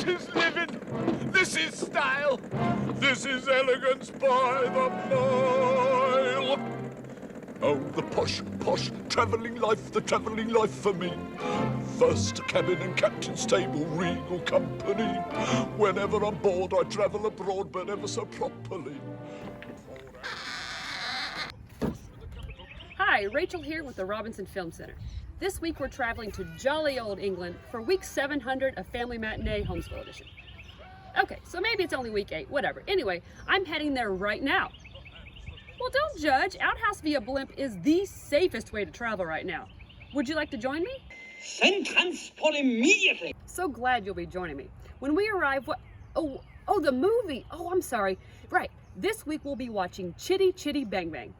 is living. This is style. This is elegance by the mile. Oh, the posh, travelling life, the travelling life for me. First cabin and captain's table, regal company. Whenever I'm bored, I travel abroad, but ever so properly. Hi, Rachel here with the Robinson Film Center. This week we're traveling to jolly old England for week 700 of Family Matinee Homeschool Edition. Okay, so maybe it's only week 8, whatever. Anyway, I'm heading there right now. Well, don't judge. Outhouse via blimp is the safest way to travel right now. Would you like to join me? Send transport immediately. So glad you'll be joining me. When we arrive, what? Oh, the movie. Oh, I'm sorry. Right. This week we'll be watching Chitty Chitty Bang Bang.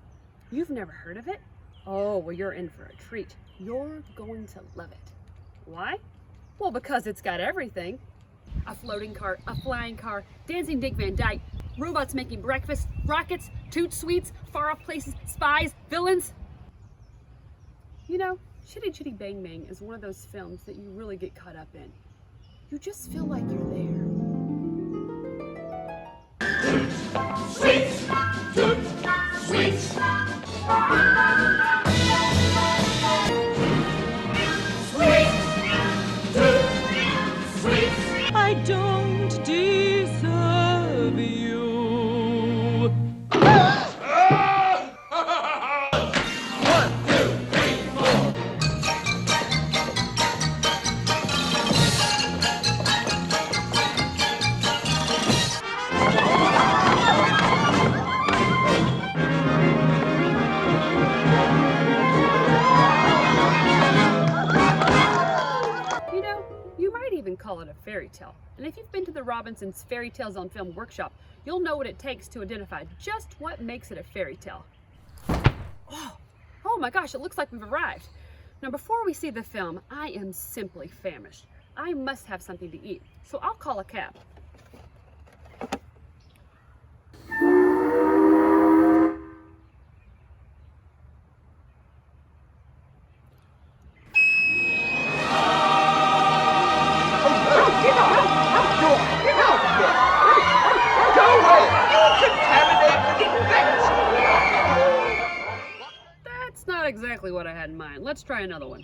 You've never heard of it? Oh, well, you're in for a treat. You're going to love it. Why? Well, because it's got everything. A floating car, a flying car, dancing Dick Van Dyke, robots making breakfast, rockets, toot sweets, far off places, spies, villains. You know, Chitty Chitty Bang Bang is one of those films that you really get caught up in. You just feel like you're there. Sweets, toot, sweets. I don't deserve you. 1, 2, 3, 4. You know, you might even call it a fairy tale. And if you've been to the Robinson's Fairy Tales on Film workshop, you'll know what it takes to identify just what makes it a fairy tale. Oh my gosh, it looks like we've arrived. Now before we see the film, I am simply famished. I must have something to eat, so I'll call a cab. That's not exactly what I had in mind. Let's try another one.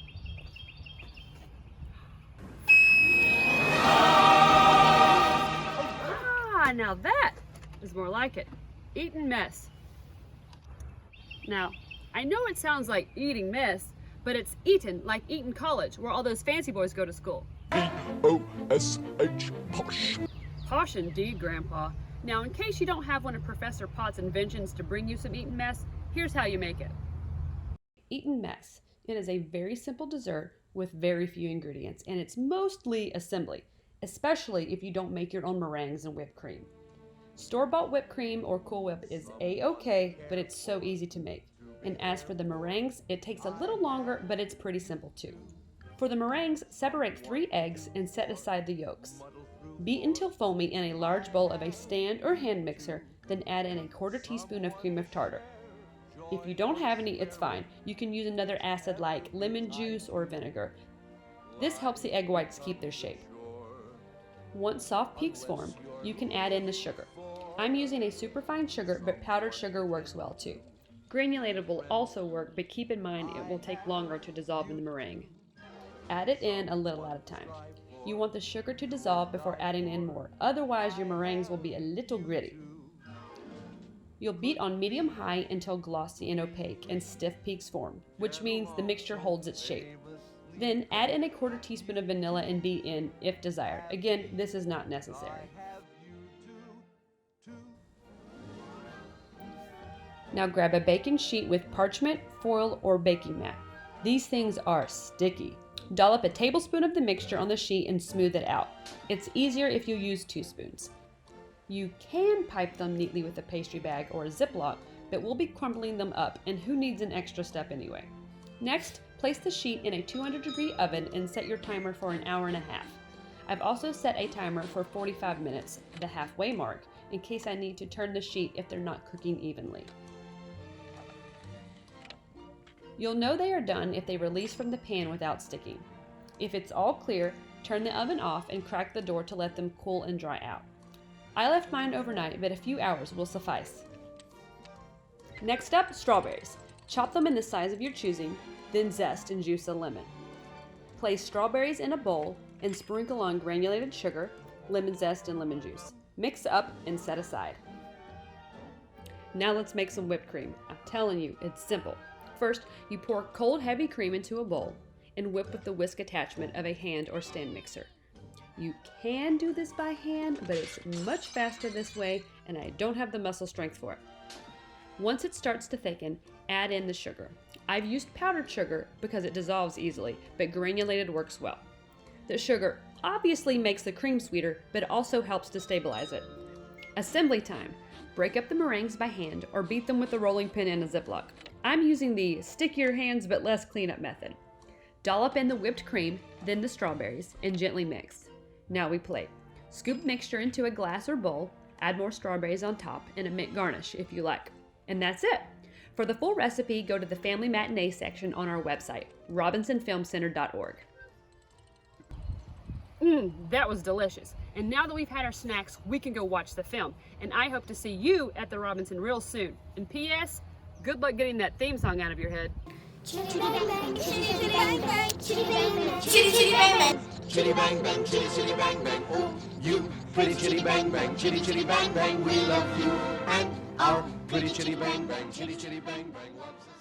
Ah, now that is more like it. Eton Mess. Now, I know it sounds like eating mess, but it's Eton, like Eton College, where all those fancy boys go to school. P-O-S-H, posh. Posh indeed, Grandpa. Now, in case you don't have one of Professor Potts' inventions to bring you some Eton Mess, here's how you make it. Eton Mess. It is a very simple dessert with very few ingredients, and it's mostly assembly, especially if you don't make your own meringues and whipped cream. Store-bought whipped cream or Cool Whip is a-okay, but it's so easy to make. And as for the meringues, it takes a little longer, but it's pretty simple too. For the meringues, separate 3 eggs and set aside the yolks. Beat until foamy in a large bowl of a stand or hand mixer, then add in a 1/4 teaspoon of cream of tartar. If you don't have any, it's fine. You can use another acid like lemon juice or vinegar. This helps the egg whites keep their shape. Once soft peaks form, you can add in the sugar. I'm using a superfine sugar, but powdered sugar works well too. Granulated will also work, but keep in mind it will take longer to dissolve in the meringue. Add it in a little at a time. You want the sugar to dissolve before adding in more, otherwise your meringues will be a little gritty. You'll beat on medium-high until glossy and opaque and stiff peaks form, which means the mixture holds its shape. Then add in a 1/4 teaspoon of vanilla and beat in if desired. Again, this is not necessary. Now grab a baking sheet with parchment, foil, or baking mat. These things are sticky. Dollop a tablespoon of the mixture on the sheet and smooth it out. It's easier if you use 2 spoons. You can pipe them neatly with a pastry bag or a Ziploc, but we'll be crumbling them up, and who needs an extra step anyway? Next, place the sheet in a 200-degree oven and set your timer for 1.5 hours. I've also set a timer for 45 minutes, the halfway mark, in case I need to turn the sheet if they're not cooking evenly. You'll know they are done if they release from the pan without sticking. If it's all clear, Turn the oven off and crack the door to let them cool and dry out. I left mine overnight, but a few hours will suffice. Next up, strawberries. Chop them in the size of your choosing, then zest and juice a lemon. Place strawberries in a bowl and sprinkle on granulated sugar, lemon zest, and lemon juice. Mix up and set aside. Now let's make some whipped cream. I'm telling you, it's simple. First, you pour cold heavy cream into a bowl and whip with the whisk attachment of a hand or stand mixer. You can do this by hand, but it's much faster this way, and I don't have the muscle strength for it. Once it starts to thicken, add in the sugar. I've used powdered sugar because it dissolves easily, but granulated works well. The sugar obviously makes the cream sweeter, but also helps to stabilize it. Assembly time. Break up the meringues by hand or beat them with a rolling pin in a Ziploc. I'm using the stick your hands but less cleanup method. Dollop in the whipped cream, then the strawberries, and gently mix. Now we plate. Scoop mixture into a glass or bowl, add more strawberries on top, and a mint garnish if you like. And that's it. For the full recipe, go to the Family Matinee section on our website, robinsonfilmcenter.org. That was delicious. And now that we've had our snacks, we can go watch the film. And I hope to see you at the Robinson real soon. And P.S., good luck getting that theme song out of your head. Chitty bang bang, chitty chitty bang bang, chitty bang bang, chitty chitty bang bang. Chitty bang bang, chitty chitty bang bang. Oh, you pretty chitty bang bang, chitty chitty bang bang. We love you and our pretty chitty bang bang, chitty chitty bang bang loves us.